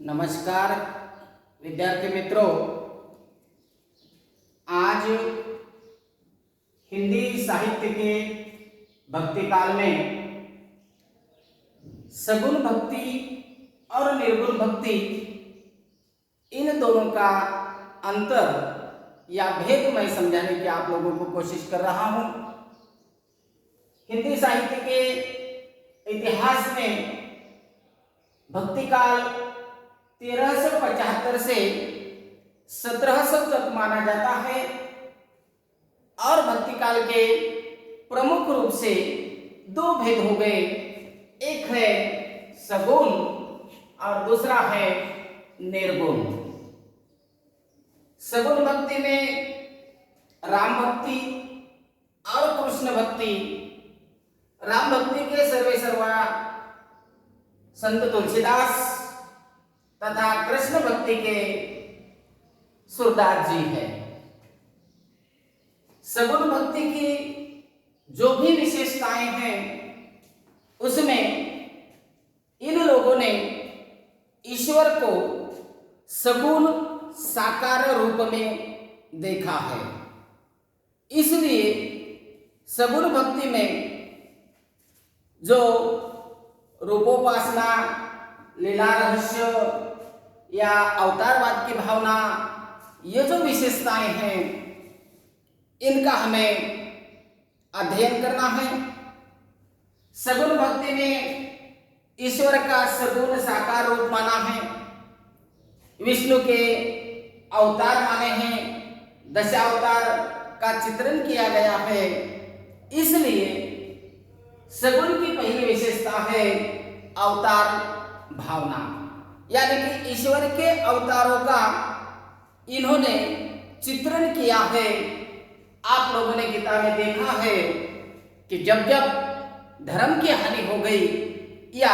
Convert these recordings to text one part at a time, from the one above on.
नमस्कार विद्यार्थी मित्रों, आज हिंदी साहित्य के भक्ति काल में सगुण भक्ति और निर्गुण भक्ति इन दोनों का अंतर या भेद मैं समझाने की आप लोगों को कोशिश कर रहा हूं। हिंदी साहित्य के इतिहास में भक्ति काल 1375 से 1700 तक माना जाता है और भक्ति काल के प्रमुख रूप से दो भेद हो गए, एक है सगुण और दूसरा है निर्गुण। सगुण भक्ति में राम भक्ति और कृष्ण भक्ति, राम भक्ति के सर्वे सर्वा संत तुलसीदास तथा कृष्ण भक्ति के सूरदास जी है। सगुण भक्ति की जो भी विशेषताएं हैं उसमें इन लोगों ने ईश्वर को सगुण साकार रूप में देखा है। इसलिए सगुण भक्ति में जो रूपोपासना, लीला रहस्य या अवतारवाद की भावना, ये जो विशेषताएं हैं इनका हमें अध्ययन करना है। सगुण भक्ति में ईश्वर का सगुण साकार रूप माना है, विष्णु के अवतार माने हैं, दशावतार का चित्रण किया गया है। इसलिए सगुण की पहली विशेषता है अवतार भावना, यानी कि ईश्वर के अवतारों का इन्होंने चित्रण किया है। आप लोगों ने गीता में देखा है कि जब जब धर्म की हानि हो गई या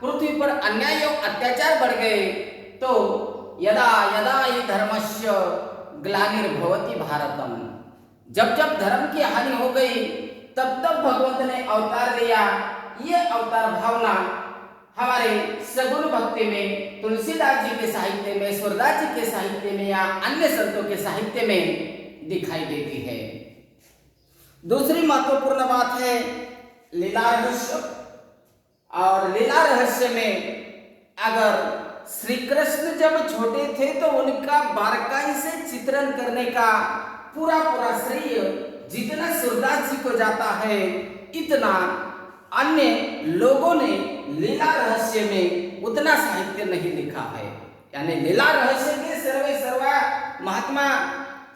पृथ्वी पर अन्याय और अत्याचार बढ़ गए तो यदा यदा हि धर्मस्य ग्लानिर्भवति भारतम, जब जब धर्म की हानि हो गई तब तब भगवंत ने अवतार लिया। ये अवतार भावना हमारे सगुण भक्ति में, तुलसीदास जी के साहित्य में, सूरदास जी के साहित्य में या अन्य संतों के साहित्य में दिखाई देती है। दूसरी महत्वपूर्ण बात है लीला रहस्य। और लीला रहस्य में अगर श्री कृष्ण जब छोटे थे तो उनका बारकाई से चित्रण करने का पूरा श्रेय जितना सूरदास जी को जाता है, इतना अन्य लोगों ने लीला रहस्य में उतना साहित्य नहीं लिखा है। यानी लीला रहस्य के सर्वे सर्वा महात्मा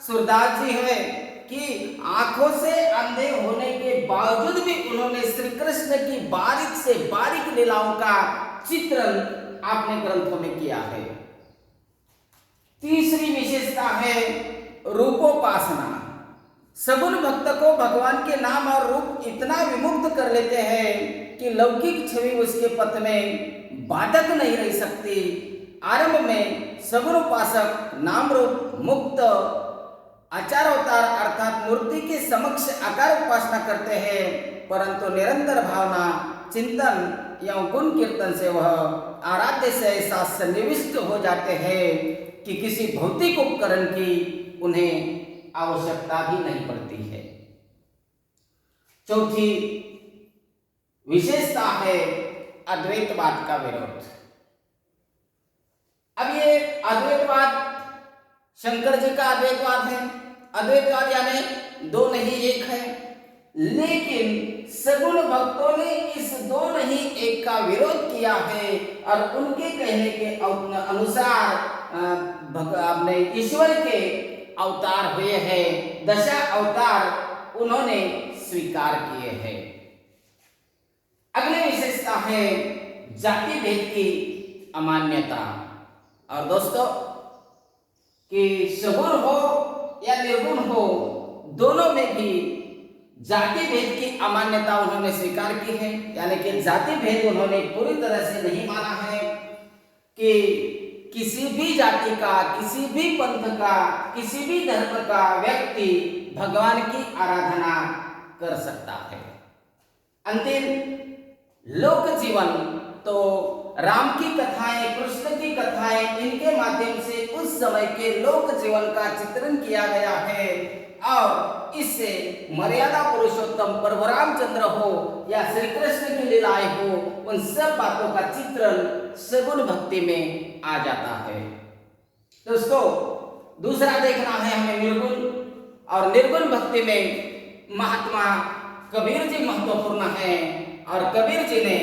सूरदास जी है कि आंखों से अंधे होने के बावजूद भी उन्होंने श्री कृष्ण की बारीक से बारीक लीलाओं का चित्रण अपने ग्रंथों में किया है। तीसरी विशेषता है रूपोपासना। सगुण भक्त को भगवान के नाम और रूप इतना विमुक्त कर लेते हैं कि लौकिक छवि उसके पथ में बाधक नहीं रह सकती। आरंभ में सगुण उपासक नाम रूप मुक्त आचार अवतार अर्थात मूर्ति के समक्ष आकार उपासना करते हैं, परंतु निरंतर भावना, चिंतन एवं गुण कीर्तन से वह आराध्य से ऐसा सन्निविष्ट हो जाते हैं कि किसी भौतिक उपकरण की उन्हें आवश्यकता भी नहीं पड़ती है। चौथी विशेषता है अद्वैतवाद का विरोध। अब ये अद्वैतवाद शंकर जी का अद्वैतवाद है। अद्वैतवाद यानी दो नहीं एक है, लेकिन सगुण भक्तों ने इस दो नहीं एक का विरोध किया है और उनके कहने के अनुसार अपने ईश्वर के अवतार हुए हैं, दशा अवतार उन्होंने स्वीकार किए हैं। अगली विशेषता है जाति भेद की अमान्यता। और दोस्तों कि सगुण हो या निर्गुण हो, दोनों में भी जाति भेद की अमान्यता उन्होंने स्वीकार की है। यानी कि जाति भेद उन्होंने पूरी तरह से नहीं माना है कि किसी भी जाति का, किसी भी पंथ का, किसी भी धर्म का व्यक्ति भगवान की आराधना कर सकता है। अंतिम लोक जीवन तो राम की कथाएं, कृष्ण की कथाएं, इनके माध्यम से उस समय के लोक जीवन का चित्रण किया गया है। और इससे मर्यादा पुरुषोत्तम प्रभु रामचंद्र हो या श्री कृष्ण की लीलाएं हो, उन सब बातों का चित्रण सगुण भक्ति में आ जाता है। दोस्तों, दूसरा देखना है हमें निर्गुण, और निर्गुण भक्ति में महात्मा कबीर जी महत्वपूर्ण है। और कबीर जी ने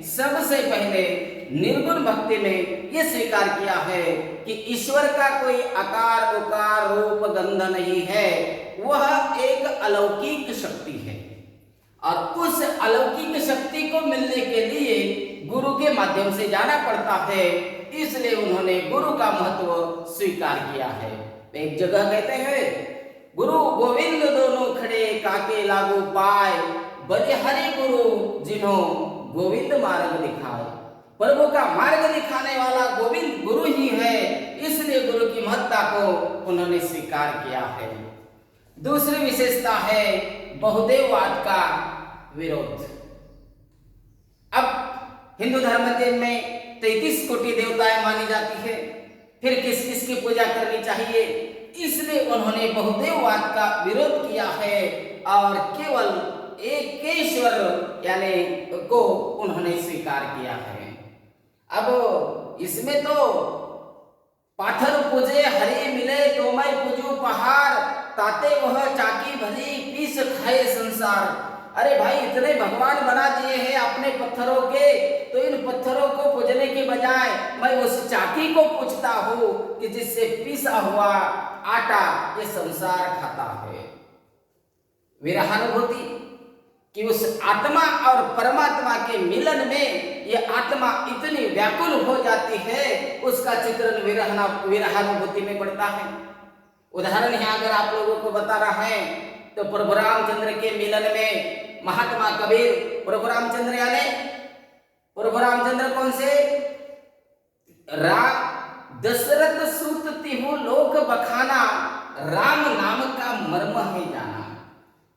सबसे पहले निर्गुण भक्ति में यह स्वीकार किया है कि ईश्वर का कोई आकार उकार रूप गंध नहीं है, वह एक अलौकिक शक्ति है। और उस अलौकिक शक्ति को मिलने के लिए गुरु के माध्यम से जाना पड़ता है, इसलिए उन्होंने गुरु का महत्व स्वीकार किया है। एक जगह कहते हैं, गुरु गोविंद दोनों खड़े काके लागू पाए, बड़े हरि गुरु जिन्हों गोविंद मार्ग दिखाए। प्रभु का मार्ग दिखाने वाला गोविंद गुरु ही है, इसलिए गुरु की महत्ता को उन्होंने स्वीकार किया है। दूसरी विशेषता है बहुदेववाद का विरोध। अब हिंदू धर्म में 33 कोटि देवताएं मानी जाती है, फिर किस किस की पूजा करनी चाहिए, इसलिए उन्होंने बहुदेववाद का विरोध किया है और केवल एकेश्वर यानी को उन्होंने स्वीकार किया है। अब इसमें तो पाथर पूजे हरि मिले तो मैं पूजू पहाड़, ताते वह चाकी भली पीस खाए संसार। अरे भाई, इतने भगवान बना दिए हैं अपने पत्थरों के, तो इन पत्थरों को पूजने के बजाय मैं उस चाकी को पूजता हूँ कि जिससे पीसा हुआ आटा ये संसार खाता है। विरहानुभूति कि उस आत्मा और परमात्मा के मिलन में ये आत्मा इतनी व्याकुल हो जाती है, उसका चित्रण विरहानुभूति में पड़ता है। उदाहरण यहाँ अगर आप लोगों को बता रहा है तो प्रभु रामचंद्र के मिलन में महात्मा कबीर, प्रभु रामचंद्र यानी प्रभु रामचंद्र कौन से? दशरथ सूत तिहु लोक बखाना, राम नाम का मर्म है जाना।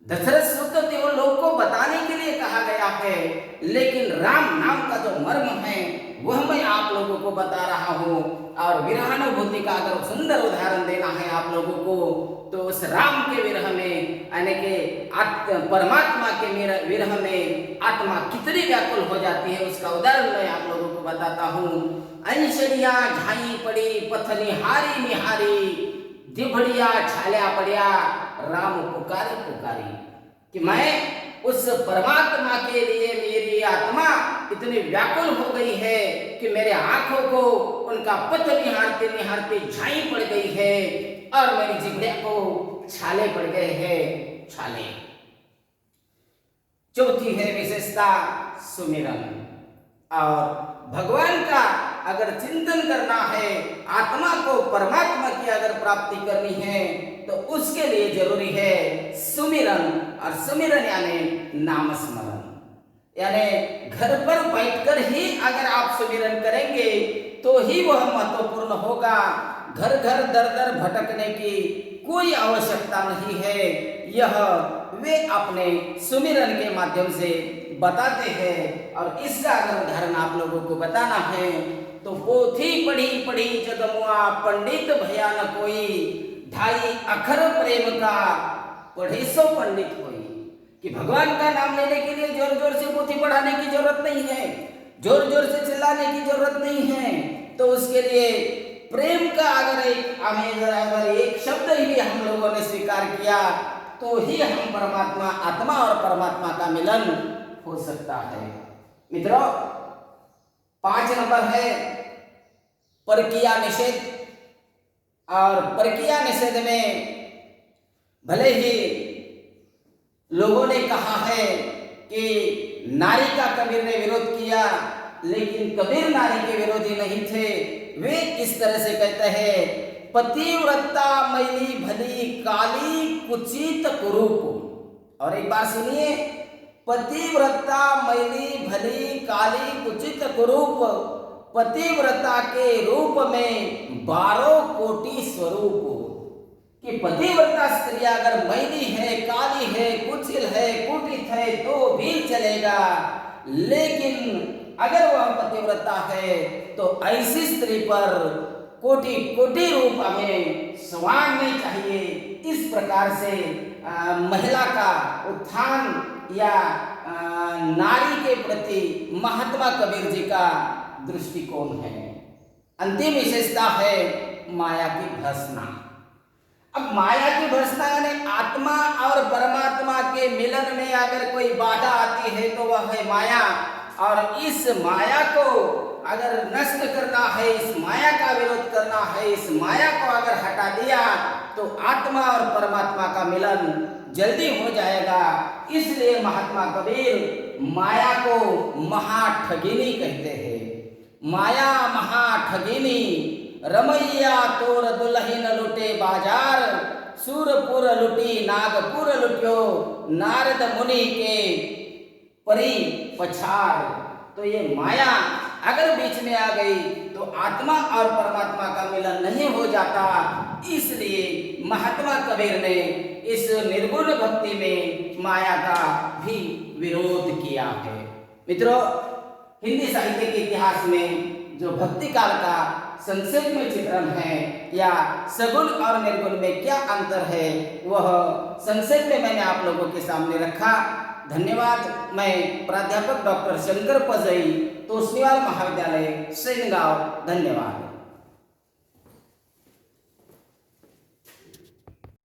दशरथ सूत तिहु लोक को बताने के लिए कहा गया है, लेकिन राम नाम का जो मर्म है वह मैं आप लोगों को बता रहा हूँ। और विरहानुभूति का अगर सुंदर उदाहरण देना है आप लोगों को, तो उस राम के विरह में यानी कि परमात्मा के विरह में आत्मा कितनी व्याकुल हो जाती है, उसका उदाहरण मैं आप लोगों को बताता हूँ। अंशरिया झाई पड़ी पथनी हारी निहारी, दिभड़िया छाल्या पड़िया राम पुकारी पुकारी। कि मैं उस परमात्मा के लिए मेरी आत्मा इतनी व्याकुल हो गई है कि मेरे आंखों को उनका पथ निहारते निहारते झाई पड़ गई है और मेरी जिभड़िया को छाले पड़ गए हैं, छाले। चौथी है विशेषता सुमिरन। और भगवान का अगर चिंतन करना है, आत्मा को परमात्मा की अगर प्राप्ति करनी है, तो उसके लिए जरूरी है सुमिरन। और सुमिरन यानी नाम स्मरण, यानी घर पर बैठकर ही अगर आप सुमिरन करेंगे तो ही वह महत्वपूर्ण होगा। घर घर दर दर भटकने की कोई आवश्यकता नहीं है, यह वे अपने सुमिरन के माध्यम से बताते हैं। और इसका अगर उदाहरण आप लोगों को बताना है तो पोथी पढ़ी पढ़ी जगमुआ, पंडित भया न कोई, ढाई अखर प्रेम का पढ़े सो पंडित होई। कि भगवान का नाम लेने के लिए जोर जोर से पोथी पढ़ाने की जरूरत नहीं है, जोर जोर से चिल्लाने की जरूरत नहीं है, तो उसके लिए प्रेम का अगर एक शब्द ही हम लोगों ने स्वीकार किया तो ही हम परमात्मा, आत्मा और परमात्मा का मिलन हो सकता है। मित्रों, 5 नंबर है परकीया निषेध। और परकीया निषेध में भले ही लोगों ने कहा है कि नारी का कबीर ने विरोध किया, लेकिन कबीर नारी के विरोधी नहीं थे। वे इस तरह से कहते हैं, पतिव्रता मैली भली काली कुचित कुरूप। और एक बात सुनिए, पतिव्रता मैली भली काली कुचित कुरूप, पतिव्रता के रूप में 12 कोटि स्वरूप। कि पतिव्रता स्त्री अगर मैली है, काली है, कुचिल है, कुटित है तो भी चलेगा, लेकिन अगर वह पतिव्रता है तो ऐसी स्त्री पर कोटि कोटि रूप हमें संवारने चाहिए। इस प्रकार से महिला का उत्थान या नारी के प्रति महात्मा कबीर जी का दृष्टिकोण है। अंतिम विशेषता है माया की भर्त्सना। अब माया की भर्त्सना यानी आत्मा और परमात्मा के मिलन में अगर कोई बाधा आती है तो वह है माया, और इस माया को अगर नष्ट करना है, इस माया का विरोध करना है, इस माया को अगर हटा दिया तो आत्मा और परमात्मा का मिलन जल्दी हो जाएगा। इसलिए महात्मा कबीर माया को महाठगिनी कहते हैं। माया महाठगिनी, रमैया तोर दुल्हन लुटे बाजार, सूरपुर लुटी नागपुर लुटियो, नारद मुनि के परी पछार। तो ये माया अगर बीच में आ गई तो आत्मा और परमात्मा का मिलन नहीं हो जाता। इसलिए महात्मा कबीर ने इस निर्गुण भक्ति में माया का भी विरोध किया है। मित्रों, हिंदी साहित्य के इतिहास में जो भक्ति काल का संक्षेप में चित्रण है या सगुण और निर्गुण में क्या अंतर है, वह संक्षेप में मैंने आप लोगों के सामने रखा। धन्यवाद। मैं प्राध्यापक डॉक्टर शंकर पजई, तोष्णीवाल महाविद्यालय, सेनगांव। धन्यवाद।